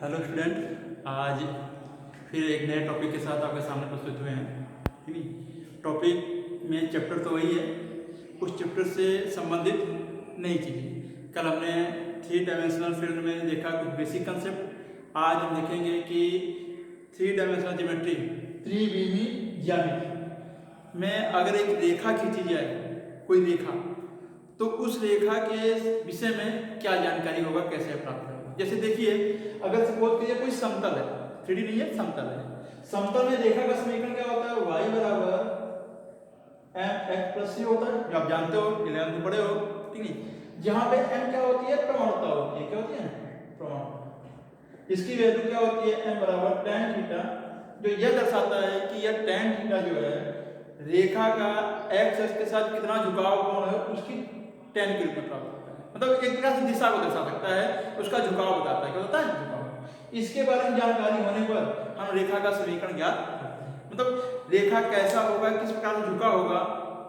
Hello student, आज फिर एक नए टॉपिक के साथ आपके सामने प्रस्तुत हुए हैं। ठीक है, टॉपिक में चैप्टर तो वही है, उस चैप्टर से संबंधित नई चीज़ें। कल हमने 3 डायमेंशनल फील्ड में देखा कुछ बेसिक कंसेप्ट। आज हम देखेंगे कि 3 डायमेंशनल ज्योमेट्री, त्रिविमी ज्यामिति में अगर एक रेखा खींची जाए, कोई रेखा, तो उस रेखा के विषय में क्या जानकारी होगा, कैसे प्राप्त होगा। जैसे देखिए, अगर सपोज कीजिए कोई समतल है, 3D नहीं है, समतल है। समतल में रेखा का समीकरण क्या होता है? y बराबर mx प्लस c होता है, जो आप जानते हो, 11th में पढ़े हो। ठीक है, जहां पे m क्या होती है? प्रवणता होती है। क्या होती है? प्रवणता। इसकी वैल्यू क्या होती है? m बराबर tan थीटा, जो यह दर्शाता है कि यह tan थीटा जो है रेखा का x अक्ष के साथ कितना झुकाव कोण है, उसकी tan के रूप में प्राप्त होता है। मतलब एक प्रकार से दिशा को दर्शा सकता है, उसका झुकाव बताता है। क्या होता है? झुकाव। इसके बारे में जानकारी होने पर हम रेखा का समीकरण ज्ञात करते हैं। मतलब रेखा कैसा होगा, किस प्रकार से झुका होगा,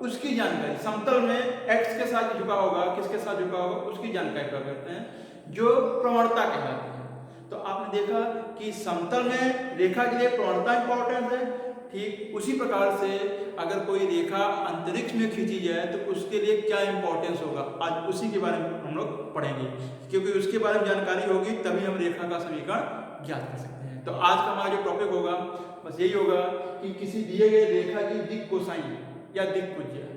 उसकी जानकारी। समतल में x के साथ झुका होगा, किसके साथ झुका होगा, उसकी जानकारी प्राप्त करते हैं, जो प्रवणता कहलाती है। तो आपने देखा कि समतल में रेखा के लिए प्रवणता इंपॉर्टेंट है। ठीक उसी प्रकार से अगर कोई रेखा अंतरिक्ष में खींची जाए तो उसके लिए क्या इंपॉर्टेंस होगा, आज उसी के बारे में हम लोग पढ़ेंगे। क्योंकि उसके बारे में जानकारी होगी तभी हम रेखा का समीकरण ज्ञात कर सकते हैं। तो आज का हमारा जो टॉपिक होगा बस यही होगा कि किसी दिए गए रेखा की दिक् कोसाइन या दिक्कुज्या,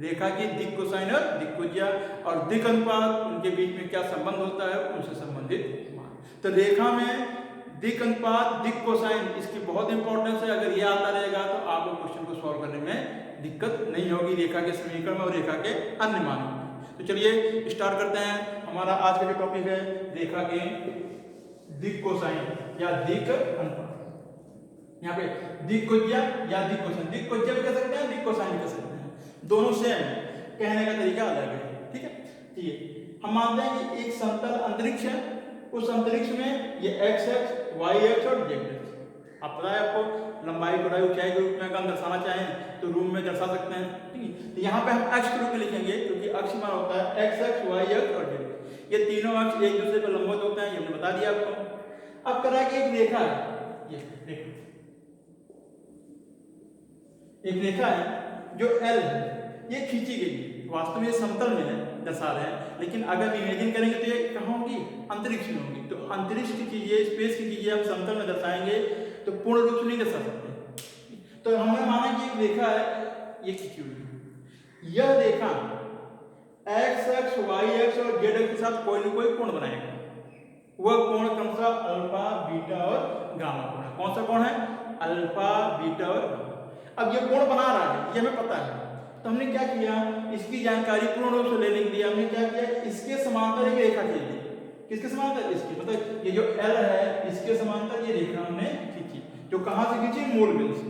रेखा की दिक् कोसाइन और दिक्कुज्या और दिक् अनुपात, उनके बीच में क्या संबंध होता है, उनसे संबंधित मान। तो रेखा में दिक् अनुपात, दिक् कोसाइन, इसकी बहुत इंपॉर्टेंस है। अगर ये आता रहेगा तो आपको क्वेश्चन को सॉल्व करने में दिक्कत नहीं होगी, रेखा के समीकरण में और रेखा के अन्य मानों में। तो चलिए स्टार्ट करते हैं। हमारा आज का जो टॉपिक है रेखा के दिक् कोसाइन या दिक् अनुपात। यहाँ पे दिक्कुज्या या दिक् कोसाइन, दिक् कोज्या भी कह सकते हैं, दिक् कोसाइन भी कह सकते हैं, दोनों सेम, कहने का तरीका अलग है। ठीक है, ठीक, हम मानते हैं कि एक समतल अंतरिक्ष है, उस अंतरिक्ष में ये x अक्ष, y अक्ष और z अक्ष, आप पता है आपको, लंबाई चौड़ाई ऊंचाई के रूप में अगर हम दर्शाना चाहें तो रूप में दर्शा सकते हैं। ठीक है, तो यहाँ पे हम अक्ष के रूप में लिखेंगे, क्योंकि अक्ष मान होता है x अक्ष, y अक्ष और z अक्ष। ये तीनों अक्ष एक दूसरे पर लंबवत होते हैं, ये हमने बता दिया आपको। अब करा कि एक रेखा है, ये देखो एक रेखा है जो L है, ये खींची गई, वास्तव में ये समतल में है, दर्शा रहे हैं, लेकिन अगर इमेजिन करेंगे तो ये कहाँ होगी? अंतरिक्ष में होगी। तो अंतरिक्ष की चीजें, स्पेस की चीजें हम समतल में दर्शाएंगे तो पूर्ण रूप से नहीं दर्शा सकते। तो हमने माना कि एक रेखा है, ये खींची हुई, यह रेखा x अक्ष, y अक्ष और z अक्ष के साथ कोई न कोई कोण बनाएगा। वह कोण कौन सा? अल्फा, बीटा और गामा कोण है। कौन सा कोण है? अल्फा, बीटा और गामा। अब ये कोण बना रहा है, ये हमें पता है, तो हमने क्या किया, इसकी जानकारी पूर्ण रूप से लेने के लिए हमने क्या किया, इसके समांतर एक रेखा खींच दी। किसके समांतर? इसके, मतलब ये जो L है इसके समांतर ये रेखा हमने खींची, जो कहां से खींची? मूल बिंदु से।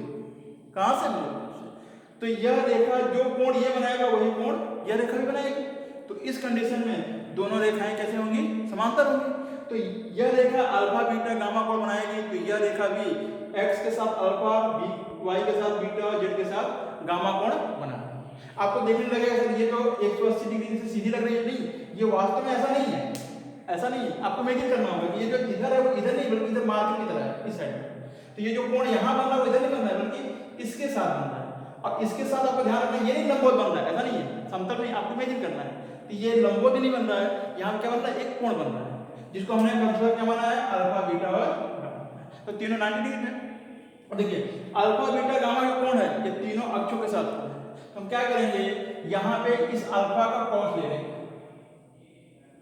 कहां से? मूल बिंदु से। तो यह रेखा, जो कोण ये बनाएगा वही कोण यह रेखा भी बनाएगी। तो इस कंडीशन में दोनों रेखाएं कैसे होंगी? समांतर होंगी। तो यह रेखा अल्फा, बीटा, गामा कोण बनाएगी, तो यह रेखा भी x के साथ अल्फा, y के साथ बीटा और z के साथ गामा कोण बना। आपको देखने लगेगा सर ये तो 180 डिग्री से सीधी लग रही है, नहीं, ये वास्तव में ऐसा नहीं है, ऐसा नहीं है। आपको इमेजिन करना होगा कि ये जो इधर है वो इधर नहीं, बल्कि इधर मार्जिन की तरह है, इस साइड में। तो ये जो कोण यहाँ बन रहा है वो इधर नहीं बन रहा है, बल्कि इसके साथ बन रहा है। और इसके साथ आपको ध्यान रखना, ये नहीं लंबवत बन रहा है, ऐसा नहीं है, समतल नहीं, आपको इमेजिन करना है। तो ये लंबवत नहीं बन रहा है, यहाँ क्या बन रहा है? एक कोण बन रहा है, जिसको हमने कंसिडर क्या माना है? अल्फा, बीटा और गामा। तो तीनों 90 डिग्री में। और देखिए अल्फा, बीटा, गामा जो कोण है ये तीनों अक्षों के साथ कोण है। हम क्या करेंगे, यहाँ पे इस अल्फा का कॉस ले लेंगे,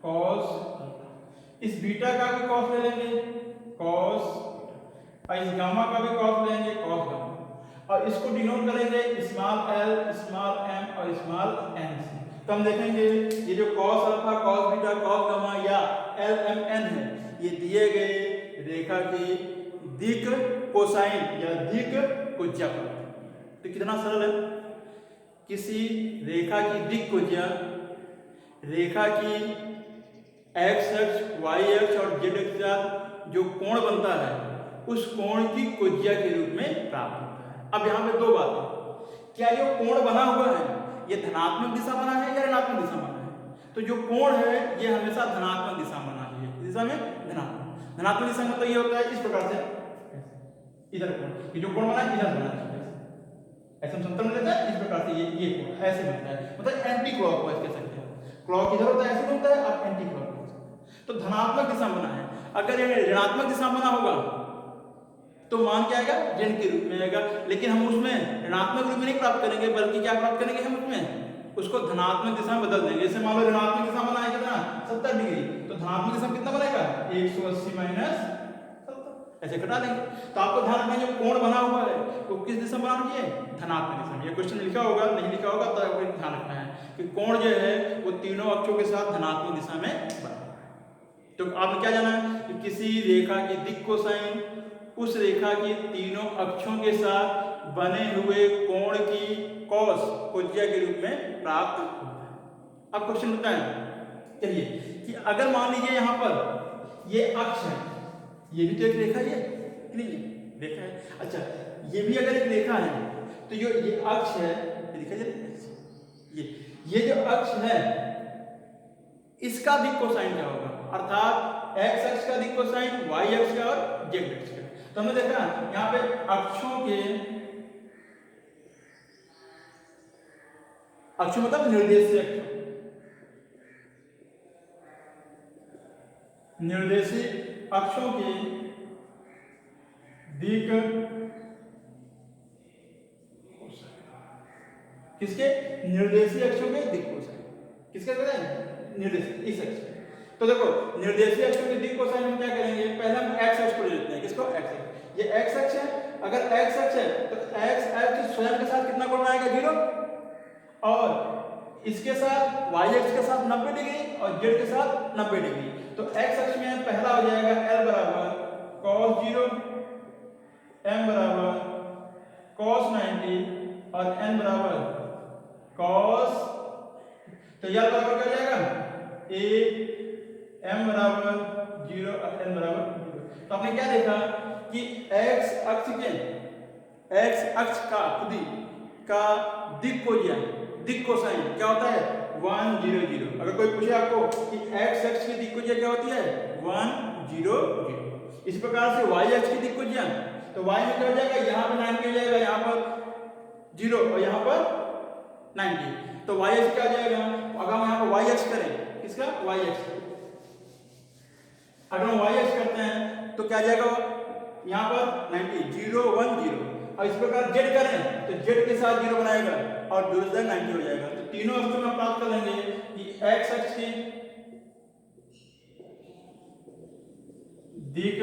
कॉस, इस बीटा का भी कॉस ले लेंगे, कॉस, और इस गामा का भी कॉस लेंगे, कॉस गामा, और इसको डिनोट करेंगे स्मॉल l, स्मॉल m और स्मॉल n से। तो हम देखेंगे ये जो cos alpha, cos beta, cos gamma या l, m, n है, ये दिए गए रेखा की दिक् कोसाइन या दिक् कोज्या। तो कितना सरल है, किसी रेखा की दिक् कोज्या, रेखा की x अक्ष, y अक्ष और z अक्ष का जो कोण बनता है उस कोण की कोज्या के रूप में प्राप्त होता है। अब यहाँ पे दो बातें, क्या ये कोण बना हुआ है ये धनात्मक दिशा बना है या ऋणात्मक दिशा बना है? तो जो कोण है ये हमेशा धनात्मक दिशा बना है, दिशा में धनात्मक। धनात्मक दिशा में तो ये होता है इस प्रकार से, इधर कोण, ये जो कोण बना है इधर बना है, ऐसे हम समतल में लेते हैं इस प्रकार से, ये कोण ऐसे बनता है, मतलब एंटी क्लॉकवाइज कह सकते हैं। क्लॉक इधर होता है ऐसे बनता है, आप एंटी क्लॉकवाइज। तो धनात्मक दिशा में बना है, अगर ये ऋणात्मक दिशा में बना होगा तो मान क्या आएगा, ऋण के रूप में आएगा, लेकिन हम उसमें ऋणात्मक रूप में नहीं प्राप्त करेंगे, बल्कि क्या प्राप्त करेंगे हम उसमें, उसको धनात्मक दिशा में बदल देंगे। जैसे मान लो ऋणात्मक दिशा में बना है कितना 70 डिग्री, तो धनात्मक दिशा में कितना बनेगा 180 माइनस 70, ऐसे घटा लेंगे। तो आपको ध्यान रखना जो कोण बना हुआ है वो किस दिशा में बनाना चाहिए, धनात्मक दिशा में। ये क्वेश्चन लिखा होगा, नहीं लिखा होगा तो आपको ध्यान रखना है कि कोण जो है वो तीनों अक्षों के साथ धनात्मक दिशा में बना। तो आपने क्या जाना है कि किसी रेखा की दिक् कोसाइन उस रेखा की तीनों अक्षों के साथ बने हुए कोण की कॉस कोज्या के रूप में प्राप्त होता है। अब क्वेश्चन होता है, चलिए कि अगर मान लीजिए यहाँ पर ये अक्ष है, ये भी तो एक रेखा ही है कि नहीं, रेखा है। अच्छा, ये भी अगर एक रेखा है तो ये अक्ष है, दिखा जाए ये जो अक्ष है इसका दिक् कोसाइन क्या होगा, अर्थात एक्स अक्ष का दिक् कोसाइन, वाई अक्ष का और जेड अक्ष का। तो हमने देखा यहाँ पे अक्षों मतलब निर्देशीय अक्षों, निर्देशीय अक्षों के दिक् किसके, निर्देशीय अक्षों के दिक् कोसाइन, किसका पता है, निर्देशीय इस अक्ष। तो देखो निर्देशीय अक्षों के दिक् कोसाइन हम क्या करेंगे, पहले हम एक्स अक्ष को ले लेते हैं, किसको, एक्स अक्ष। ये एक्स अक्ष है, अगर एक्स अक्ष है तो एक्स अक्ष स्वयं के साथ कितना कोण आएगा 0, और इसके साथ वाई अक्ष के साथ 90 डिग्री और जेड के साथ 90 डिग्री। तो एक्स अक्ष में पहला हो जाएगा L बराबर cos 0, M बराबर cos 90 और N बराबर cos, तो यह बराबर क्या जाएगा A, M बराबर 0 और N बराबर 0। तो आपने क्या देखा कि x अक्ष का खुदी का दिक् कोज्या, दिक् कोसाइन क्या होता है 1 0 0। अगर कोई पूछे आपको कि x अक्ष की दिक् कोज्या क्या होती है 1 0 0। इस प्रकार से y अक्ष की दिक् कोज्या, तो y में क्या हो जाएगा, यहाँ पे 90 हो जाएगा, यहाँ पर 0 और यहाँ पर 90, तो y अक्ष क्या हो जाएगा, अगर हम यहाँ पर y अक्ष करें, किसका y अक्ष, अगर हम y अक्ष करते हैं तो क्या जाएगा यहाँ पर 90 0 1 0, और इस प्रकार z करें तो z के साथ 0 बनाएगा और 0 से 90 हो जाएगा। तो तीनों अक्षों में प्राप्त कर लेंगे कि x अक्ष की दिक्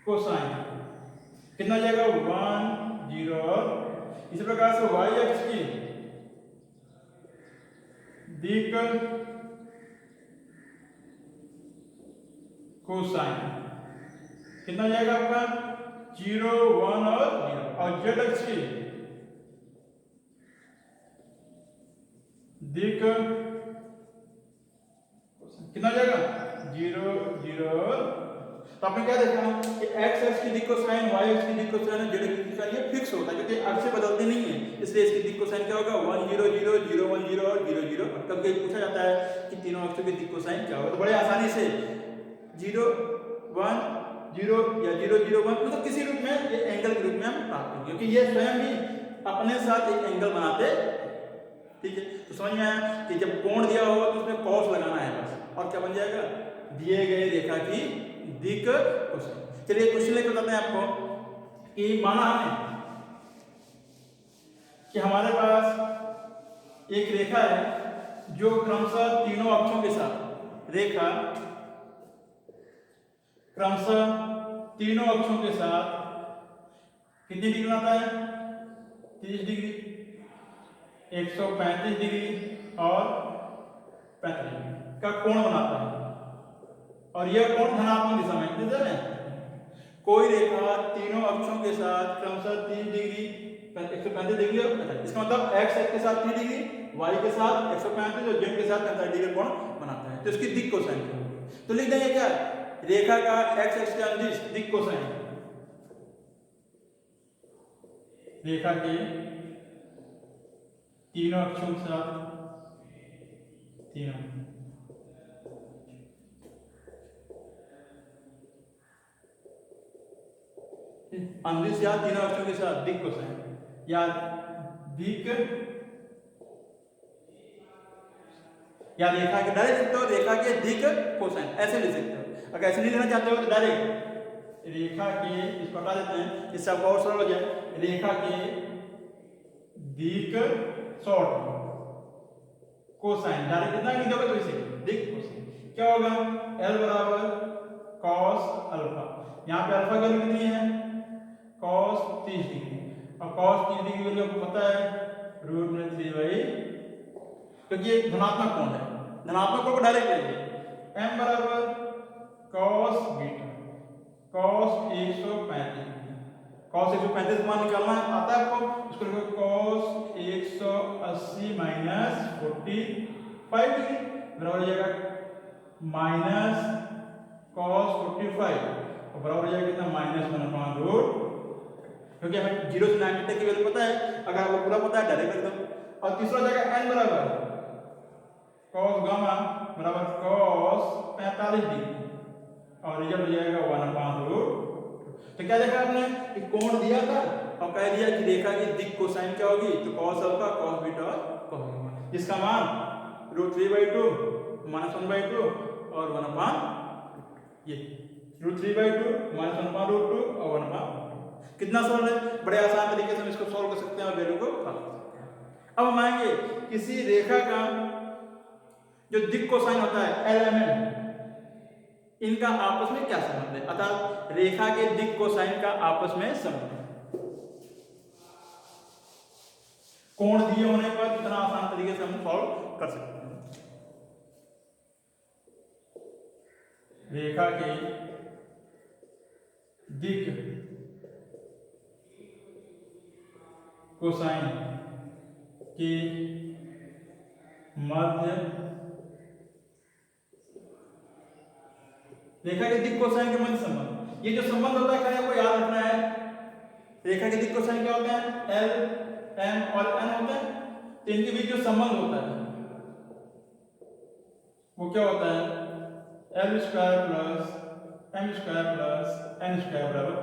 कोसाइन कितना जाएगा 1 0, और इस प्रकार से y अक्ष की दिक् कोसाइन कितना जाएगा आपका 0 1 और 0, और जेड अक्ष की दिक् कितना जाएगा 0 0। तो आपने क्या देखा कि x अक्ष की दिक् कोसाइन, y अक्ष की दिक् कोसाइन और z अक्ष की दिक् कोसाइन ये फिक्स होता है, क्योंकि अक्ष से बदलते नहीं है, इसलिए इसकी दिक् कोसाइन क्या होगा 1 0 0 0 1 0 और 0 0। तब कभी पूछा जाता है कि तीनों अक्षों की दिक् कोसाइन क्या होगा, तो बड़े आसानी से 0 1 0 या 0 0 1 मतलब किसी रूप में ये एंगल के रूप में हम प्राप्त करेंगे, क्योंकि ये स्वयं भी अपने साथ एक एंगल बनाते, ठीक है। तो समझ में आया कि जब कोण दिया होगा तो उसमें कॉस लगाना है बस, और क्या बन जाएगा दिए गए रेखा की दिक् कोसाइन। चलिए क्वेश्चन लेकर बताते हैं आपको कि माना हमने कि हमारे पास एक रेखा है जो क्रमशः तीनों अक्षों के साथ, रेखा क्रमशः तीनों अक्षों के साथ कितनी डिग्री बनाता है 30 डिग्री, 135 डिग्री और 35 डिग्री का कोण बनाता है, और यह कोण धनात्मक दिशा में है। कोई रेखा तीनों अक्षों के साथ क्रमशः 30 डिग्री 135 डिग्री और 35, इसका मतलब x के साथ 30 डिग्री, y के साथ 135 और z के साथ 45 डिग्री कोण बनाता है। तो इसकी दिक् कोसाइन क्या होगी, तो लिख देंगे क्या रेखा का x अक्ष के अनुदिश दिक् कोसाइन, रेखा के तीनों अक्षों के साथ तीनों अंदिश या तीनों अक्षरों के साथ दिक कोसाइन या दिक या रेखा के डायरेक्ट लिखते हो रेखा के दिक कोसाइन ऐसे लिख सकते हो। अगर ऐसे नहीं लिखना चाहते हो तो डायरेक्ट रेखा के इसको हटा देते हैं, इससे आपको और सरल हो जाए। रेखा के दिक शॉर्ट कोसाइन डायरेक्ट कितना लिख दोगे तो इसे दिक कोसाइन क्या होगा, L बराबर cos अल्फा। यहाँ पे अल्फा की वैल्यू कितनी है, cos 30 डिग्री, और cos 30 डिग्री की वैल्यू आपको पता है √3/, क्योंकि ये धनात्मक कोण है, धनात्मक कोण को डायरेक्ट लेंगे। m बराबर cos बीटा, cos 135, cos 135 मान निकालना है, आता है आपको, इसको लिखो cos 180 माइनस 45 डिग्री बराबर हो जाएगा माइनस cos 45 और बराबर हो जाएगा कितना -1/√, क्योंकि हमें 0 से 90 तक की वैल्यू पता है, अगर आपको पूरा पता है डायरेक्ट लिख दो। और तीसरा हो जाएगा n बराबर cos गामा बराबर cos 45 डिग्री और रिजल्ट हो जाएगा 1/√। तो क्या देखा आपने कि कोण दिया था और कह दिया कि रेखा की दिक कोसाइन क्या होगी, तो cos अल्फा cos बीटा और cos गामा, जिसका मान √3/2 -1/2 और 1/, ये √3/2 -1/√2 और 1/, कितना सरल है, बड़े आसान तरीके से हम इसको सॉल्व कर सकते हैं और वैल्यू को प्राप्त कर सकते हैं। अब हम आएंगे किसी रेखा का जो दिक कोसाइन होता है LMN, इनका आपस में क्या संबंध है, अर्थात रेखा के दिक कोसाइन का आपस में संबंध है। कोण दिए होने पर कितना आसान तरीके से हम सॉल्व कर सकते हैं। रेखा के दिक कोसाइन के मध्य, रेखा के दिक कोसाइन के मध्य संबंध, ये जो संबंध होता है क्या आपको याद रखना है, रेखा के दिक कोसाइन क्या होते हैं, L, M और N होते हैं, तो इनके बीच जो संबंध होता है वो क्या होता है, L² plus M² plus N² बराबर,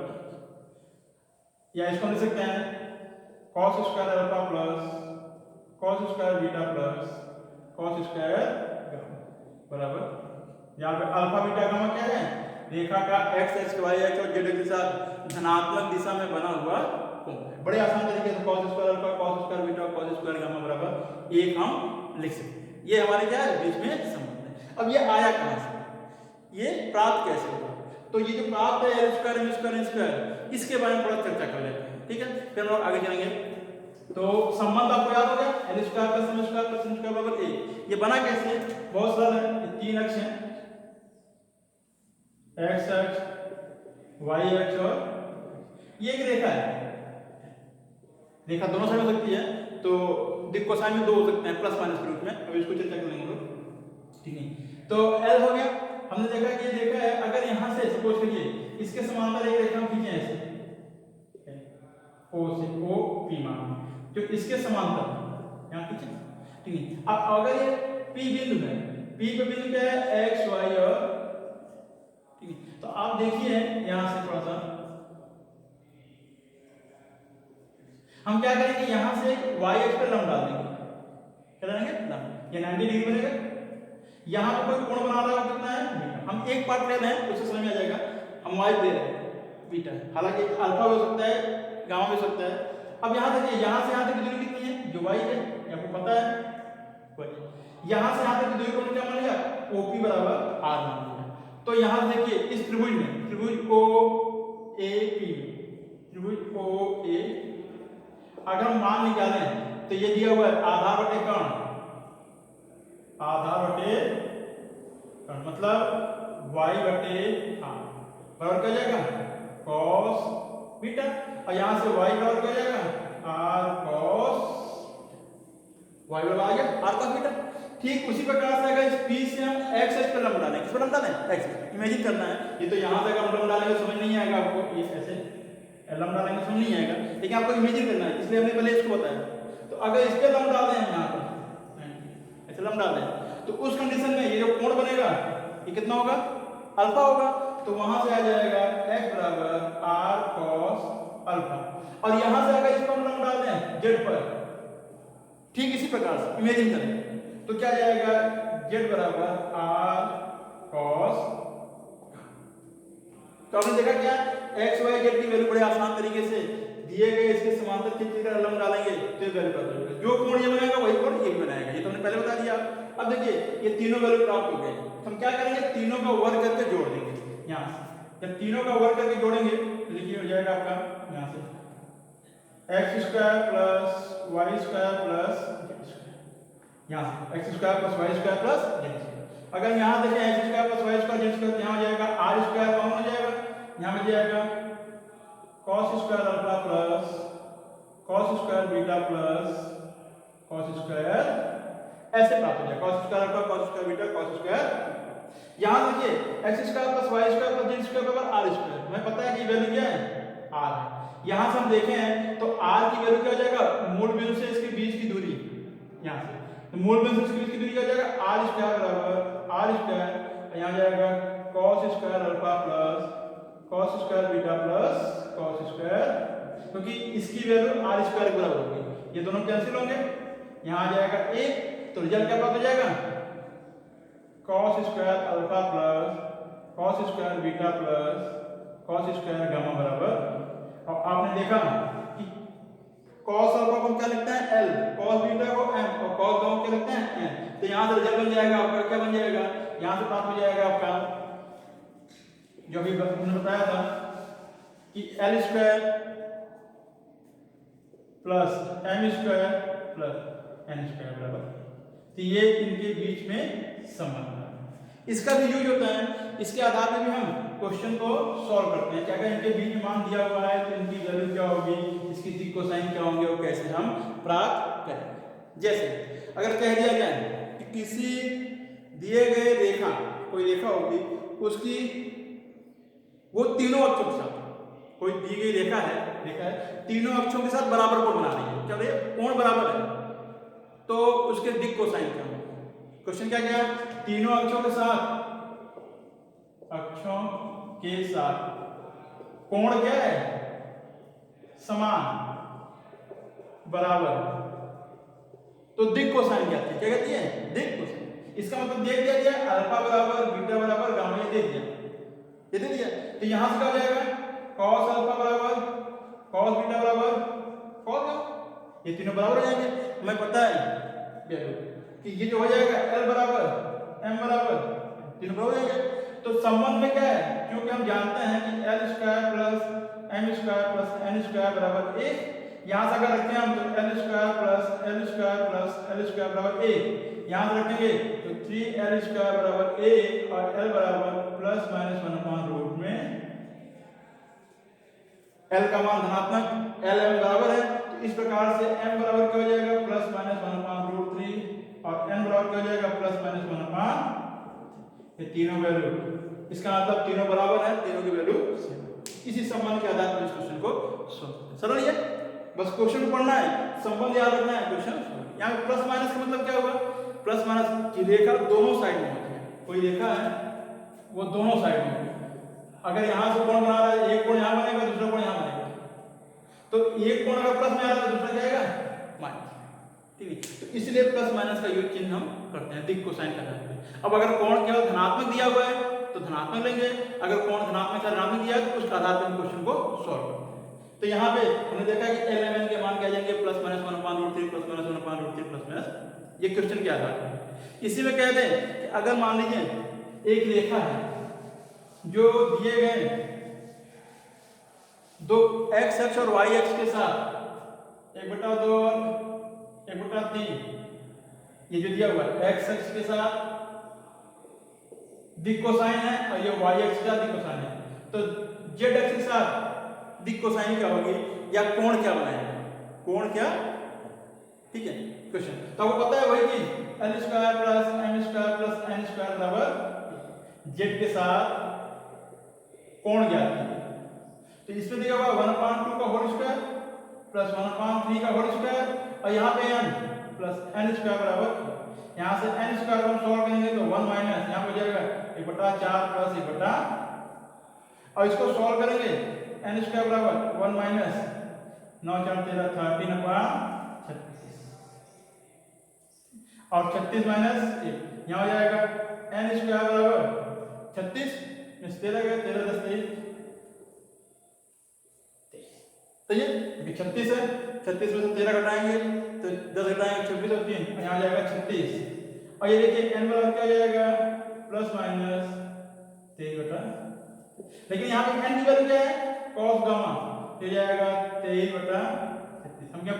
या इसको लिख सकते हैं cos² alpha plus cos² beta plus cos² gamma बराबर, यहाँ पे अल्फा बीटा गामा क्या है, रेखा का x x y x और z के साथ धनात्मक दिशा में बना हुआ कोण है। बड़े आसान तरीके से cos² alpha cos² beta cos² gamma बराबर एक हम लिख सकते हैं। ये हमारे क्या है, बीच में संबंध है। अब ये आया कहां से, ये प्राप्त कैसे होगा, तो ये जो प्राप्त है L² M² N², इसके बारे में थोड़ा चर्चा कर लेते हैं, ठीक है, फिर हम लोग आगे चलेंगे। तो संबंध आपको याद हो गया, L² plus M² plus N² बराबर a, ये बना कैसे, बहुत सरल है, ये तीन अक्ष हैं, x अक्ष y अक्ष और ये एक रेखा है, रेखा दोनों साइड हो सकती है, तो दिक कोसाइन में दो हो सकते हैं प्लस माइनस के रूप में, अब इसको चर्चा कर लेंगे लोग, ठीक है। तो L हो गया, हमने देखा कि ये रेखा है, अगर यहां से सपोज करिए इसके समांतर एक रेखा हम खींचे ऐसे O से OP मान, जो इसके समांतर यहां खींचे, ठीक है। अब अगर ये P बिंदु है, P पे बिंदु क्या है, x y और, ठीक है, तो आप देखिए यहां से थोड़ा सा हम क्या करेंगे, यहां से y अक्ष पर लंब डाल देंगे, क्या डालेंगे लंब, ये 90 डिग्री बनेगा। यहां पर कोई कोण बना रहा है कितना है बीटा, हम एक पार्ट ले रहे हैं उससे समझ में आ जाएगा, हम y ले रहे हैं बीटा है, हालांकि अल्फा हो सकता है गामा भी हो सकता है। अब यहां देखिए, यहां से यहां तक की दूरी कितनी है, जो y है, ये आपको पता है y, यहां से यहां तक की दूरी को क्या मान लिया, OP बराबर r मान लिया। तो यहां देखिए इस त्रिभुज में, त्रिभुज OAP, त्रिभुज OA अगर हम मान निकालें तो ये दिया हुआ है आधार बटे कर्ण, आधार बटे कर्ण मतलब y बटे r बराबर क्या जाएगा cos बीटा, और यहां से y बराबर क्या जाएगा r cos, y बराबर आ गया r cos बीटा। ठीक उसी प्रकार से अगर इस P से हम x अक्ष पर लंब डालें, किस पर लंब डालें, x, इमेजिन करना है, ये तो यहां से अगर हम लंब डालेंगे समझ नहीं आएगा आपको, ये ऐसे लंब डालेंगे समझ नहीं आएगा, लेकिन आपको इमेजिन करना है, इसलिए हमने पहले इसको बताया। तो अगर इस पे लंब डाल दें हम यहाँ पर ऐसे लंब डाल दें, तो उस कंडीशन में ये जो कोण बनेगा ये कितना होगा, अल्फा होगा, तो वहां से आ जाएगा x बराबर r cos अल्फा, और यहां से अगर इसको हम डाल दें z पर, ठीक इसी प्रकार से इमेजिन करें, तो क्या आ जाएगा z बराबर r cos। तो आपने देखा क्या x y z की वैल्यू बड़े आसान तरीके से दिए गए इसके समांतर चित्र का लंब डालेंगे तो ये वैल्यू पता चलेगा, जो कोण ये बनाएगा वही कोण ये भी बनाएगा, ये तो हमने पहले बता दिया। अब देखिए ये तीनों वैल्यू प्राप्त हो गए, हम क्या करेंगे तीनों का वर्ग करके जोड़ देंगे। यहाँ से जब तीनों का वर्ग करके जोड़ेंगे तो देखिए हो जाएगा आपका यहाँ से x square plus y square plus z square, यहाँ से x square plus y square plus z square. अगर यहाँ देखें x square plus y square z square, यहाँ हो जाएगा r स्क्वायर कॉमन हो जाएगा, यहाँ मिल जाएगा cos square alpha plus cos square beta plus cos square, ऐसे प्राप्त हो जाएगा cos square alpha cos square beta cos square. यहाँ देखिए x square plus y square plus z square बराबर r स्क्वायर, हमें पता है कि वैल्यू क्या है r है। यहाँ से हम देखें तो r की वैल्यू क्या हो जाएगा, मूल बिंदु से इसके बीच की दूरी, यहाँ से तो मूल बिंदु से इसके बीच की दूरी क्या हो जाएगा r स्क्वायर बराबर r स्क्वायर, यहाँ जाएगा cos square alpha plus cos square beta plus cos square, क्योंकि इसकी वैल्यू r स्क्वायर के बराबर होगी, ये दोनों कैंसिल होंगे, यहाँ आ जाएगा 1, तो रिजल्ट क्या प्राप्त हो जाएगा cos square alpha plus cos square beta plus cos square gamma बराबर। और आपने देखा कि cos अल्फा को क्या लिखते हैं l, cos बीटा को m और cos गामा को क्या लिखते हैं n, तो यहाँ से रिजल्ट बन जाएगा आपका क्या बन जाएगा, यहाँ से प्राप्त हो जाएगा आपका जो भी हमने बताया था कि l square plus m square plus n square बराबर, तो ये इनके बीच में संबंध है। इसका भी यूज होता है, इसके आधार पर भी हम क्वेश्चन को सॉल्व करते हैं कि अगर इनके बीच में मान दिया हुआ है तो इनकी वैल्यू क्या होगी, इसकी दिक् कोसाइन क्या होंगे और कैसे हम प्राप्त करें। जैसे अगर कह दिया जाए कि किसी दिए गए रेखा, कोई रेखा होगी उसकी वो तीनों अक्षों के साथ, कोई दी गई रेखा है तीनों अक्षों के साथ बराबर कोण बना रही है, क्या भैया कोण बराबर है, तो उसके दिक् कोसाइन क्या होगा। क्वेश्चन क्या क्या तीनों अक्षों के साथ कोण क्या है समान बराबर, तो दिक् कोसाइन क्या है, क्या कहती है दिक् कोसाइन। इसका मतलब दे दिया गया अल्फा बराबर बीटा बराबर गामा, ये दे दिया, ये दे दिया, तो यहां से क्या हो जाएगा cos अल्फा बराबर cos बीटा बराबर cos गामा, ये तीनों बराबर हो जाएंगे। हमें पता है कि ये जो हो जाएगा l बराबर m बराबर तीनों बराबर हो जाएंगे। तो संबंध में क्या है, क्योंकि हम जानते हैं कि l square plus m square plus n square बराबर 1, यहां से अगर रखें हम तो l square plus l square plus l square बराबर 1, यहां से रखेंगे तो 3l स्क्वायर बराबर 1 और l बराबर प्लस माइनस 1 अपॉन रूट में l का मान धनात्मक l m बराबर है, तो इस प्रकार से m बराबर क्या हो जाएगा प्लस माइनस 1 अपॉन रूट 3 और n बराबर क्या हो जाएगा प्लस माइनस 1 अपॉन, ये तीनों वैल्यू, इसका मतलब तीनों बराबर है, तीनों की वैल्यू इसी संबंध के आधार पर इस क्वेश्चन को सरल है, बस क्वेश्चन को पढ़ना है, संबंध याद रखना है, क्वेश्चन यहाँ प्लस माइनस का मतलब क्या होगा, प्लस माइनस की रेखा दोनों साइड में होती है, कोई रेखा है वो दोनों साइड में होती है, अगर यहाँ से कोण बना रहा है, एक कोण यहाँ बनेगा दूसरा कोण यहाँ बनेगा, तो एक कोण अगर प्लस में आ रहा है दूसरा जाएगा माइनस, ठीक है, तो इसलिए प्लस माइनस का यूज चिन्ह हम करते हैं दिक् कोसाइन करते हैं। अब अगर कोण केवल धनात्मक दिया हुआ है तो धनात्मक लेंगे, अगर कोण धनात्मक या ऋणात्मक दिया है तो उसके आधार पर हम क्वेश्चन को सॉल्व करते हैं। तो यहाँ पे हमने देखा कि एल एम एन के मान क्या जाएंगे plus minus 1 upon root 3 plus minus 1 upon root 3 plus minus, ये क्वेश्चन के आधार पर। इसी में कहते हैं कि अगर मान लीजिए एक रेखा है जो दिए गए दो एक्स अक्ष और वाई अक्ष के साथ 1/2 और 1/3, ये जो दिया हुआ है एक्स अक्ष के साथ दिक् कोसाइन है और ये वाई अक्ष का दिक् कोसाइन है, तो जेड अक्ष के साथ दिक् कोसाइन क्या होगी या कोण क्या बनाएंगे, कोण क्या, ठीक है क्वेश्चन। तो आपको पता है वही चीज L square plus M square plus N square बराबर जेड के साथ कोण ज्ञात है, तो इसमें दिया हुआ 1/2 का होल स्क्वायर प्लस 1/3 का होल स्क्वायर और यहाँ पे n प्लस n स्क्वायर बराबर, यहाँ से n स्क्वायर को हम सॉल्व करेंगे तो 1 माइनस यहाँ हो जाएगा 1/4 प्लस 1/, अब इसको सॉल्व करेंगे, एन स्क्वायर बराबर 1 माइनस 9 4 13 13 अपॉन 36 और 36 माइनस 1 यहाँ हो जाएगा एन स्क्वायर बराबर 36 में 13 गए 13 10 23 तो ये 36 है, 36 में से 13 घटाएंगे तो 10 घटाएंगे 26 और 3 और यहाँ जाएगा 36 और ये देखिए एन बराबर क्या जाएगा प्लस माइनस 23 बटा, लेकिन यहाँ पे एन की वैल्यू क्या है कॉस गामा, ये जाएगा 23 बटा 36। हम क्या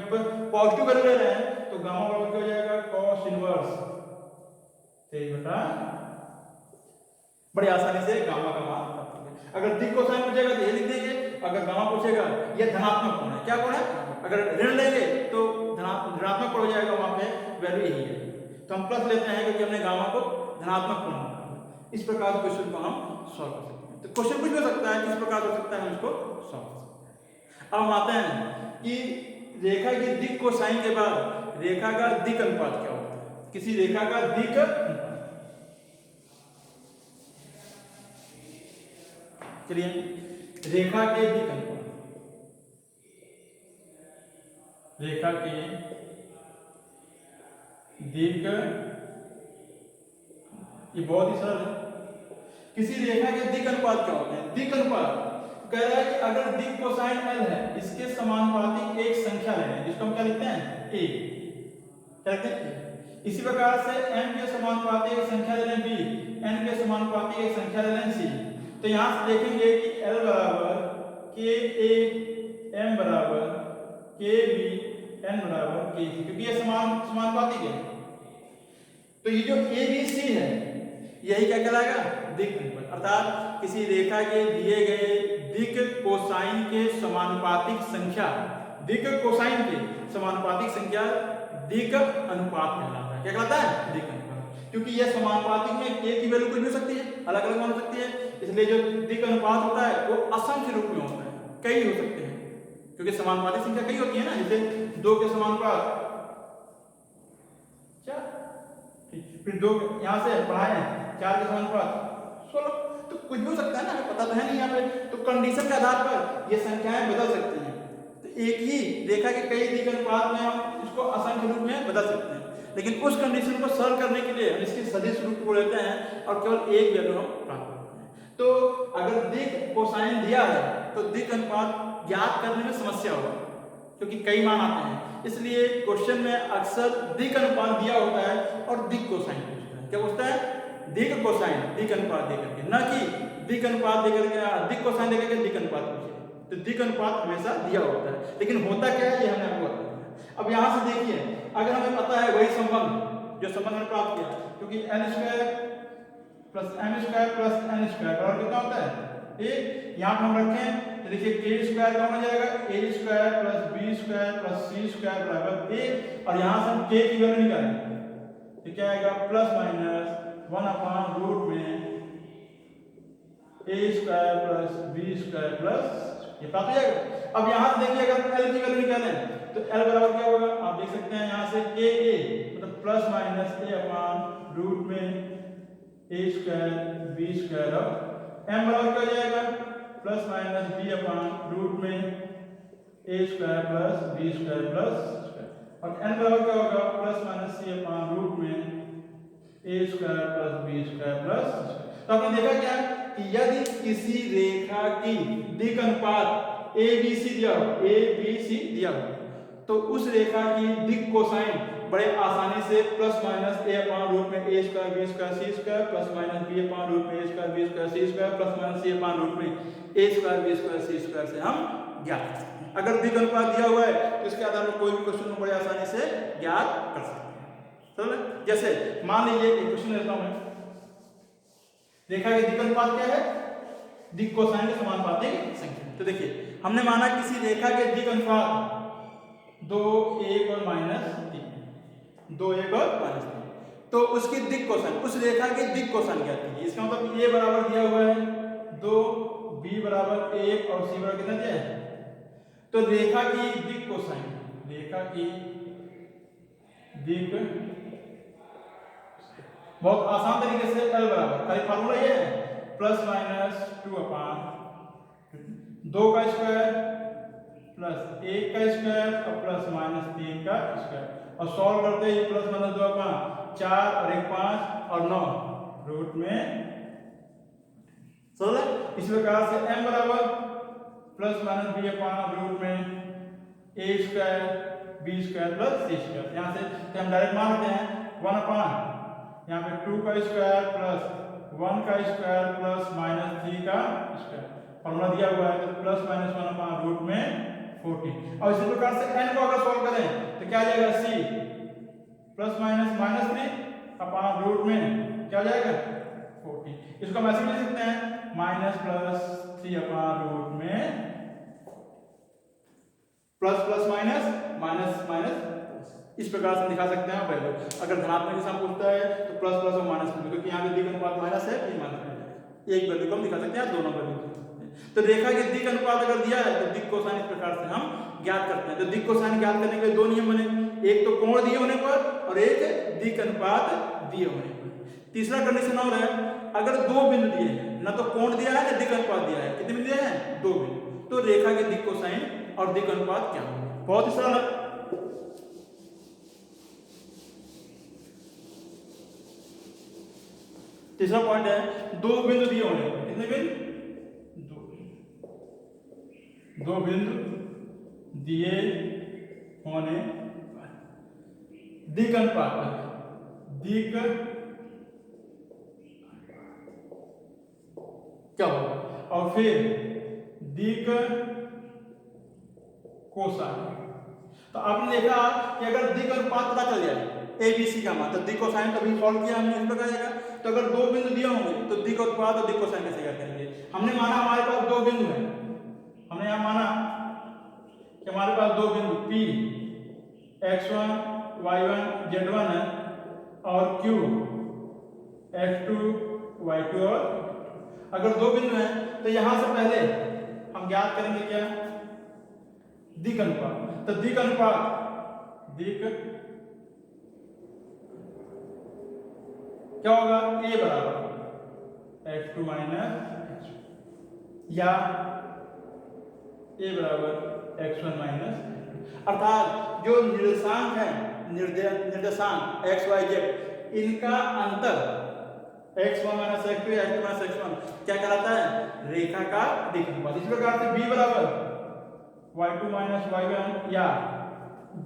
पॉजिटिव वैल्यू ले रहे हैं तो गामा बराबर क्या हो जाएगा कॉस इनवर्स 23 बटा, बड़ी आसानी से गामा का मान प्राप्त हो गया। अगर दिक कोसाइन पूछेगा तो ये लिख देंगे, अगर गामा पूछेगा ये धनात्मक कोण है, क्या कोण है, अगर ऋण लेंगे तो धनात्मक कोण हो जाएगा, वहां पे वैल्यू यही है तो हम प्लस लेते हैं क्योंकि हमने गामा को धनात्मक कोण माना। इस प्रकार क्वेश्चन को हम सॉल्व कर सकते हैं। तो क्वेश्चन कुछ भी हो सकता है, किस प्रकार हो सकता है हम इसको सॉल्व कर सकते हैं। अब हम आते हैं कि रेखा की दिक कोसाइन के बाद रेखा का दिक अनुपात क्या होता है। किसी रेखा का दिक अनुपात, चलिए रेखा के दिक अनुपात, रेखा के दिक, ये बहुत ही सरल है। किसी रेखा के दिक अनुपात क्या होते हैं, दिक अनुपात कह रहा है कि अगर दिक कोसाइन l है इसके समानुपाती एक संख्या लें, जिसको हम क्या लिखते हैं a, क्या लिखते हैं। इसी प्रकार से m के समानुपाती एक संख्या ले लें b, n के समानुपाती एक संख्या ले लें c। तो यहां से देखेंगे कि l बराबर k a, m बराबर k b, n बराबर k c, क्योंकि ये समानुपाती है। तो ये जो a b c है यही क्या कहलाएगा दिक अनुपात, अर्थात किसी रेखा के दिए गए दिक कोसाइन के समानुपातिक संख्या, दिक कोसाइन के समानुपातिक संख्या दिक अनुपात कहलाता है। क्या कहलाता है दिक अनुपात, क्योंकि यह समानुपातिक में k की वैल्यू कुछ भी हो सकती है, अलग अलग मान हो सकती है, इसलिए जो दिक अनुपात होता है वो असंख्य रूप में होता है, कई हो सकते हैं क्योंकि समानुपातिक संख्या कई होती है ना, जैसे 2 के समानुपात 4, फिर 2 यहां से बढ़ाए 4 के समानुपात 16, तो कुछ भी हो सकता है ना, हमें पता तो है नहीं यहाँ पे। तो कंडीशन के आधार पर ये संख्याएं बदल सकती हैं। तो एक ही रेखा के कई दिक अनुपात में हम इसको असंख्य रूप में बदल सकते हैं, लेकिन उस कंडीशन को सरल करने के लिए हम इसके सदिश रूप को लेते हैं और केवल एक वैल्यू हम प्राप्त करते हैं। तो अगर दिक कोसाइन दिया है तो दिक अनुपात ज्ञात करने में समस्या होगी क्योंकि कई मान आते हैं, इसलिए क्वेश्चन में अक्सर दिक अनुपात दिया होता है और दिक कोसाइन पूछता है। क्या पूछता है दिक कोसाइन, दिक अनुपात देकर के, न कि दिक अनुपात देकर के दिक कोसाइन देकर के दिक अनुपात पूछे। तो दिक अनुपात हमेशा दिया होता है, लेकिन होता क्या है ये हमने आपको बताया। अब यहाँ से देखिए, अगर हमें पता है वही संबंध जो संबंध हमने प्राप्त किया, क्योंकि n square plus m square plus n square बराबर कितना होता है एक, यहाँ पर हम रखें तो देखिए k स्क्वायर क्या हो जाएगा a square plus b square plus c square बराबर a, और यहाँ से हम k की वैल्यू निकालेंगे तो क्या आएगा प्लस माइनस 1 अपॉन रूट में a square plus b square plus ये प्राप्त हो जाएगा। अब यहाँ से देखिए अगर l की वैल्यू निकालें तो l बराबर क्या होगा, आप देख सकते हैं यहाँ से k a मतलब plus minus a upon root में a स्क्वायर b स्क्वायर और m बराबर क्या हो जाएगा plus minus b upon root में a square plus b square plus और n बराबर क्या होगा plus minus c upon root में a square plus b square plus. तो आपने देखा क्या कि यदि किसी रेखा की दिक अनुपात a b c दिया हो, a b c दिया हो, तो उस रेखा की दिक कोसाइन बड़े आसानी से plus minus a upon root में a square b square c square plus minus b upon root में a square b square c square plus minus c upon root में a square b square c square से हम ज्ञात कर सकते हैं। अगर दिक अनुपात दिया हुआ है तो इसके आधार पर कोई भी क्वेश्चन को बड़े आसानी से ज्ञात कर सकते हैं। चलो जैसे मान लीजिए एक क्वेश्चन लेता हूं मैं, रेखा के दिक अनुपात क्या है दिक कोसाइन के समानुपातिक संख्या। तो देखिए हमने माना किसी रेखा के दिक अनुपात 2 1 और -3, 2 1 और -3, तो उसकी दिक कोसाइन, उस रेखा की दिक कोसाइन क्या थी। इसका मतलब a बराबर दिया हुआ है 2, b बराबर 1 और c बराबर कितना दिया है। तो रेखा की दिक कोसाइन, रेखा की दिक बहुत आसान तरीके से l बराबर, खाली फार्मूला ये है प्लस माइनस 2 अपॉन 2 का स्क्वायर प्लस 1 का स्क्वायर और प्लस माइनस 3 का स्क्वायर और सॉल्व करते ही प्लस माइनस 2 5 4 और 1 5 और 9 रूट में समझ रहे। इस प्रकार से m बराबर plus minus b upon root में a square b square plus c square. यहाँ से तो हम डायरेक्ट मान लेते हैं 1 अपॉन यहाँ पे 2 का स्क्वायर प्लस 1 का स्क्वायर प्लस माइनस 3 का स्क्वायर फॉर्मूला दिया हुआ है तो प्लस माइनस 1 अपॉन रूट में 40। और इसी प्रकार से n को अगर सॉल्व करें तो क्या आ जाएगा c plus minus minus 3 upon root में क्या आ जाएगा 40। इसको हम ऐसे भी लिख सकते हैं माइनस प्लस 3 अपॉन रूट में plus plus minus minus minus. इस प्रकार से दिखा सकते हैं वैल्यू। अगर धनात्मक के साथ पूछता है तो प्लस प्लस और माइनस में, क्योंकि यहाँ पे दिक अनुपात माइनस है ये माइनस है। एक वैल्यू को हम दिखा सकते हैं दोनों वैल्यू। तो रेखा के दिक अनुपात अगर दिया है तो दिक कोसाइन इस प्रकार से हम ज्ञात करते हैं। तो दिक कोसाइन ज्ञात करने के लिए दो नियम बने, एक तो कोण दिए होने पर और एक दिक अनुपात दिए होने पर। तीसरा कंडीशन और है, अगर दो बिंदु दिए हैं, ना तो कोण दिया है ना दिक अनुपात दिया है, कितने बिंदु दिए हैं दो बिंदु, तो रेखा के दिक कोसाइन और दिक अनुपात क्या होगा। बहुत ही सरल है। तीसरा पॉइंट है दो बिंदु दिए होने पर, कितने बिंदु दो बिंदु दिए होने पर दिक अनुपात दिक क्या होगा, और फिर दिक कोसाइन। तो आपने देखा कि अगर दिक अनुपात पता चल जाए ABC का मान तो दिक कोसाइन कभी सॉल्व किया हमने इस प्रकार जाएगा। तो अगर दो बिंदु दिए होंगे तो दिक अनुपात और दिक कोसाइन कैसे ज्ञात करेंगे। हमने माना हमारे पास दो बिंदु है, हमने यहाँ माना कि हमारे पास दो बिंदु P x1 y1 z1 है और Q x2 y2 और अगर दो बिंदु हैं तो यहां से पहले हम ज्ञात करेंगे क्या दिक अनुपात। तो दिक अनुपात दिक क्या होगा a बराबर x2 माइनस या a बराबर x1 माइनस, अर्थात जो निर्देशांक है निर्देशांक x y z इनका अंतर x1 माइनस x2 या x2 माइनस x1 क्या कहलाता है रेखा का दिक अनुपात। इस प्रकार से b बराबर y2 माइनस y1 या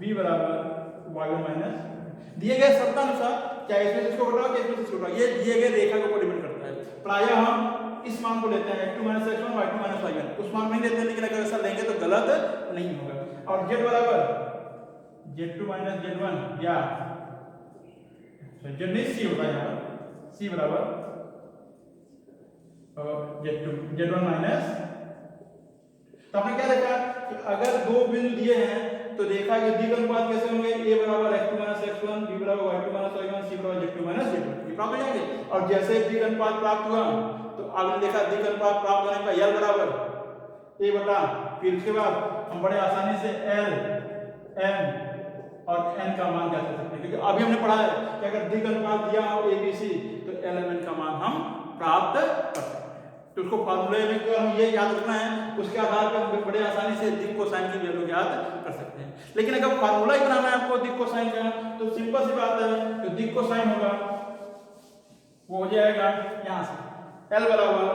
b बराबर y1 माइनस दिए गए शर्तानुसार क्या इसमें इसको घटाओ क्या इसमें इसको घटाओ, ये दिए गए रेखा के ऊपर डिपेंड करता है। प्रायः हम इस मान को लेते हैं x2 minus x1 y2 minus y1, उस मान नहीं लेते हैं, लेकिन अगर ऐसा लेंगे तो गलत नहीं होगा। और z बराबर z2 माइनस z1 या z नहीं c होता है यहाँ पर c बराबर z1 माइनस। तो आपने क्या देखा कि अगर दो बिंदु दिए हैं तो रेखा के दिक अनुपात कैसे होंगे a बराबर x2 माइनस x1 b बराबर y2 माइनस y1 c बराबर z2 माइनस z1 ये प्राप्त हो जाएंगे। और जैसे दिक अनुपात प्राप्त हुआ तो आपने देखा दिक अनुपात प्राप्त होने पर l बराबर a बटा फिर उसके बाद हम बड़े आसानी से l m और n का मान ज्ञात कर सकते हैं, क्योंकि अभी हमने पढ़ा है कि अगर दिक अनुपात दिया हो ABC तो l m n का मान हम प्राप्त कर सकते हैं। तो उसको फार्मूले में जो हम ये याद रखना है उसके आधार पर हम बड़े आसानी से दिक कोसाइन की वैल्यू याद कर सकते हैं। लेकिन अगर फार्मूला ही बनाना है आपको दिक कोसाइन का तो सिंपल सी बात है, तो दिक कोसाइन होगा वो हो जाएगा यहाँ से L बराबर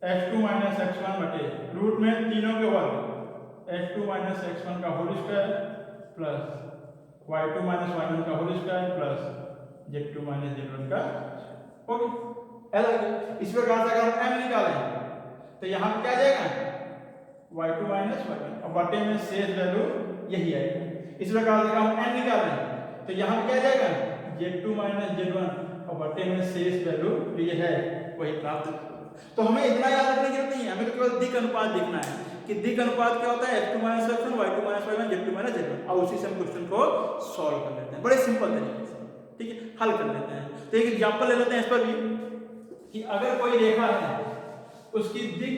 x2 माइनस x1 बटे रूट में तीनों के वर्ग x2 माइनस x1 का whole square plus y2 minus y1 का whole square plus z2 minus z1 का ओके L। इस प्रकार से अगर हम m निकालें तो यहाँ पे क्या आ जाएगा y2 माइनस y1 और बटे में शेष वैल्यू यही आएगी। इस प्रकार से अगर हम n निकालें तो यहाँ पे क्या आ जाएगा z2 माइनस z1 और बटे में शेष वैल्यू ये है वही प्राप्त। तो हमें इतना याद रखने की जरूरत नहीं है, हमें तो केवल दिक अनुपात देखना है कि दिक अनुपात क्या होता है x2 minus x1 y2 minus y1 z2 minus z1 और उसी से हम क्वेश्चन को सॉल्व कर लेते हैं बड़े सिंपल तरीके से, ठीक है हल कर लेते हैं। तो एक एग्जांपल ले लेते हैं इस पर भी कि अगर कोई रेखा है उसकी दिक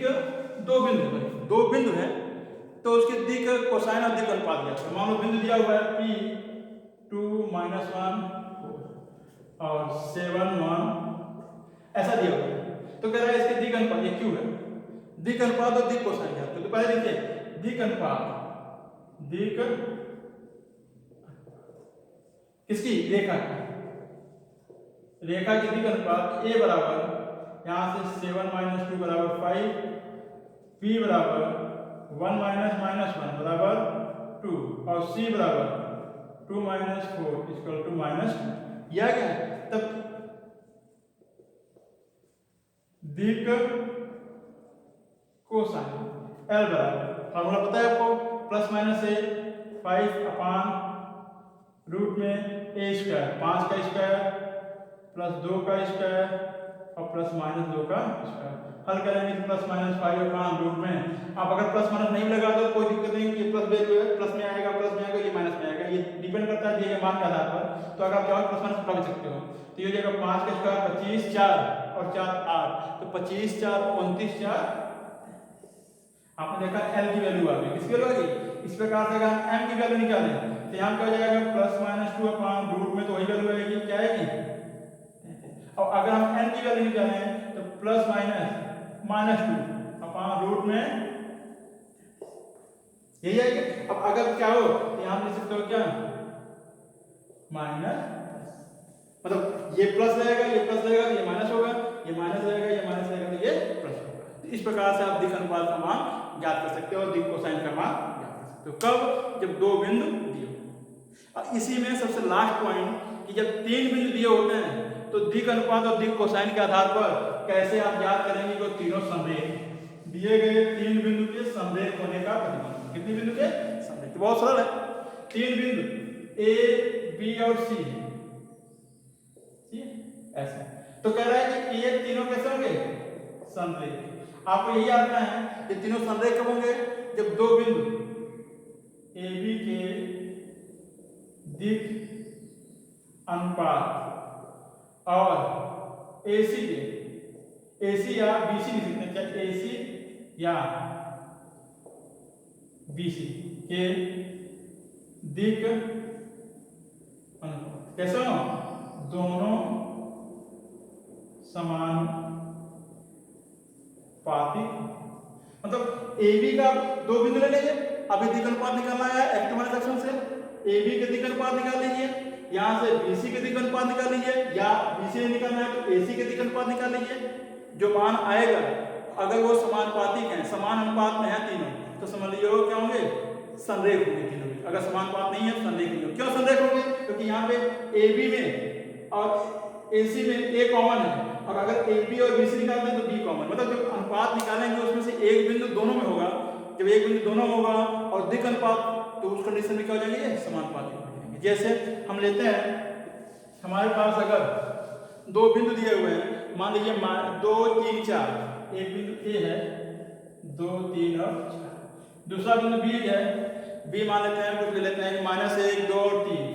दो बिंदु है तो उसकी दिक कोसाइन और दिक अनुपात दिया है। मान लो बिंदु दिया हुआ है P2 माइनस 1 और 7 1 ऐसा दिया हुआ है, तो कह रहा है इसके दिक अनुपात ये Q है दिक अनुपात और दिक कोसाइन ज्ञात करो। तो पहले देखिए दिक अनुपात, दिक किसकी, रेखा की, रेखा की दिक अनुपात ए बराबर यहाँ से 7 - 2 बराबर 5, बी बराबर 1 - -1 बराबर 2 और सी बराबर 2 - 4 इक्वल टू -2। यह क्या है? तब दिक कोसाइन एल बराबर फॉर्मूला पता है आपको, प्लस माइनस ए 5/रूट में ए स्क्वायर, 5 का स्क्वायर प्लस 2 का स्क्वायर और प्लस माइनस 2 का स्क्वायर। हल करेंगे तो प्लस माइनस 5/रूट में। आप अगर प्लस माइनस नहीं लगा तो कोई दिक्कत नहीं, ये प्लस वैल्यू है, प्लस में आएगा, प्लस में आएगा, ये माइनस में आएगा, ये डिपेंड करता है दिए गए मान के आधार पर। तो अगर आप चाहो प्लस माइनस उठा भी सकते हो। तो ये हो जाएगा 5 का स्क्वायर 25, 4 और 4 8, तो 25 4 29 4। आपने देखा एल की वैल्यू आ गई, किसकी वैल्यू आ गई? इस प्रकार से अगर हम एम की वैल्यू निकालें तो यहाँ क्या हो जाएगा, प्लस माइनस 2/रूट में तो वही वैल्यू आएगी, क्या आएगी? और अगर हम एन की वैल्यू निकालें तो प्लस माइनस 2/रूट में यही आएगी। अब अगर चाहो तो यहाँ लिख सकते हो क्या, माइनस, मतलब ये प्लस रहेगा, ये प्लस रहेगा तो ये माइनस होगा, ये माइनस रहेगा, ये माइनस रहेगा तो ये प्लस होगा। तो इस प्रकार से आप दिक अनुपात का मान ज्ञात कर सकते हो और दिक कोसाइन का मान ज्ञात कर सकते हो। कब? जब दो बिंदु दिए हो। और इसी में सबसे लास्ट पॉइंट कि जब 3 बिंदु दिए होते हैं तो दिक अनुपात और दिक कोसाइन के आधार पर कैसे आप ज्ञात करेंगे कि तीनों समरेख, दिए गए 3 बिंदु के समरेख होने का प्रतिबंध। कितने बिंदु के समरेख? तो बहुत सरल है, 3 बिंदु ए बी और सी ऐसे। तो कह रहा है कि ये तीनों कैसे होंगे, समरेख। आपको यही आता है कि तीनों समरेख कब होंगे, जब दो बिंदु ए बी के दिक अनुपात और AC के, AC या BC लिख सकते हैं, चाहे AC या BC के दिक अनुपात कैसे हो, दोनों समानुपातिक। मतलब AB का दो बिंदु ले लीजिए, अभी दिक अनुपात निकालना है x2 - x1 से, AB के दिक अनुपात निकाल लीजिए, यहाँ से BC के दिक अनुपात निकाल लीजिए, या BC से निकालना है तो AC के दिक अनुपात निकाल लीजिए। जो मान आएगा अगर वो समानुपातिक हैं, समान अनुपात में है तीनों, तो समझ लीजिए वो क्या होंगे, संरेख होंगे तीनों में। अगर समानुपात नहीं है तो संरेख नहीं होंगे। क्यों संरेख होंगे? क्योंकि यहाँ पे AB में और AC में A कॉमन है, और अगर AB और BC निकालते हैं तो B कॉमन। मतलब जब अनुपात निकालेंगे उसमें से एक बिंदु दोनों में होगा, जब एक बिंदु दोनों में होगा और दिक अनुपात, तो उस कंडीशन में क्या हो जाएंगे, समानुपातिक हो जाएंगे। जैसे हम लेते हैं, हमारे पास अगर दो बिंदु दिए हुए हैं, मान लीजिए 2 3 4, एक बिंदु A है 2 3 और 4, दूसरा बिंदु B है, B मान लेते हैं, कुछ ले लेते हैं -1 2 और 3,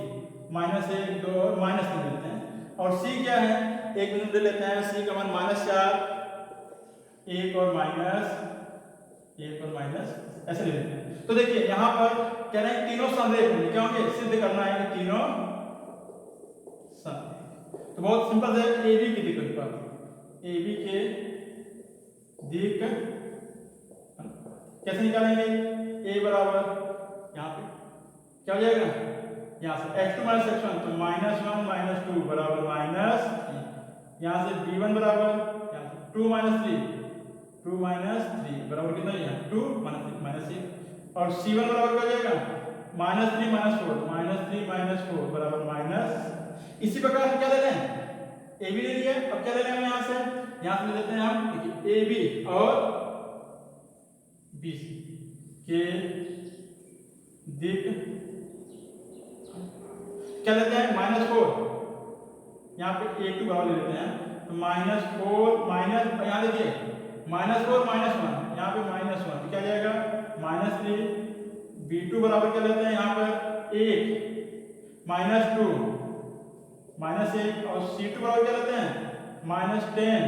-1 2 और -3 लेते हैं। और C क्या है, एक बिंदु ले लेते हैं, C का मान -4 1 और माइनस ऐसे ले लेते हैं। तो देखिए यहाँ पर कह रहे हैं तीनों समरेख होंगे, क्या होंगे, सिद्ध करना है कि तीनों समरेख। तो बहुत सिंपल है, AB की दिक अनुपात, AB के दिक कैसे निकालेंगे, A बराबर यहाँ पे क्या हो जाएगा, यहाँ से x2 - x1 तो -1 - 2 बराबर -3, यहाँ से B1 बराबर यहाँ से 2 - 3 बराबर कितना है, 2 - 3 और C1 बराबर क्या हो जाएगा, -3 - 4 बराबर -। इसी प्रकार से क्या ले लें, AB ले लिया, अब क्या ले लें हम यहाँ से ले लेते हैं हम AB और BC के दिक क्या लेते हैं, -4, यहाँ पे A2 बराबर ले लेते हैं, तो -4 माइनस, यहाँ देखिए -4 - 1, यहाँ पे -1 क्या जाएगा, -3, B2 बराबर क्या लेते हैं यहाँ पर 1 -2 -1 और C2 बराबर क्या लेते हैं, -10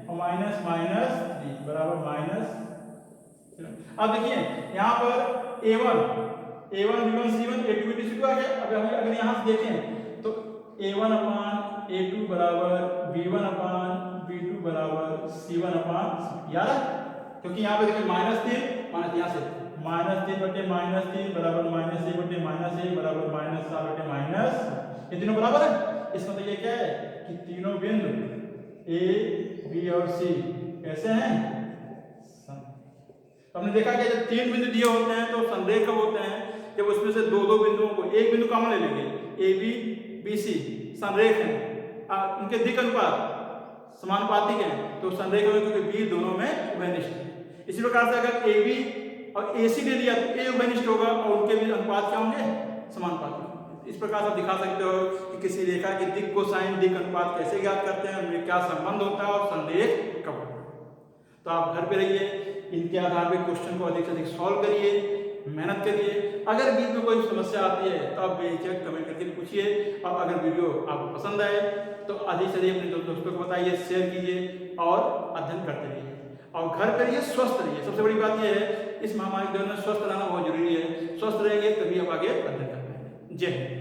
और -3 बराबर -। अब देखिए यहाँ पर A1 B1 C1 A2 B2 C2 आ गया। अब अगर यहाँ से देखें तो A1/A2 बराबर B1/B2 बराबर C1/C2, याद है क्योंकि यहाँ पे देखिए -3 माइनस यहाँ से -3 बटे -3 बराबर -1 बटे -1 बराबर -7 बटे -, ये तीनों बराबर है। इसका मतलब ये क्या है कि तीनों बिंदु ए बी और सी कैसे हैं, तो हमने देखा कि जब 3 बिंदु दिए होते हैं तो संरेख कब होते हैं, जब उसमें से दो दो बिंदुओं को, एक बिंदु कॉमन ले लेंगे, ए बी बी सी संरेख है, उनके दिक् अनुपात समानुपातिक हैं तो संरेख होगा, क्योंकि बी दोनों में उभयनिष्ठ है। इसी प्रकार से अगर ए बी और ए सी ले लिया तो ए उभयनिष्ठ होगा और उनके भी अनुपात क्या होंगे, समानुपातिक। इस प्रकार से आप दिखा सकते हो कि किसी रेखा की दिक् कोसाइन दिक् अनुपात कैसे ज्ञात करते हैं, उनमें क्या संबंध होता है और संरेख कब होता है। तो आप घर पे रहिए, इनके आधार पर क्वेश्चन को अधिक से अधिक सॉल्व करिए, मेहनत करिए। अगर बीच में कोई समस्या आती है तो आप बेझिझक कमेंट करके पूछिए, और अगर वीडियो आपको पसंद आए तो अधिक से अधिक अपने दोस्तों को बताइए, शेयर कीजिए और अध्ययन करते रहिए और घर पे रहिए, स्वस्थ रहिए। सबसे बड़ी बात यह है इस महामारी के दौरान स्वस्थ रहना बहुत जरूरी है। स्वस्थ रहेंगे तभी आप आगे अध्ययन कर पाएंगे। जय हिंद।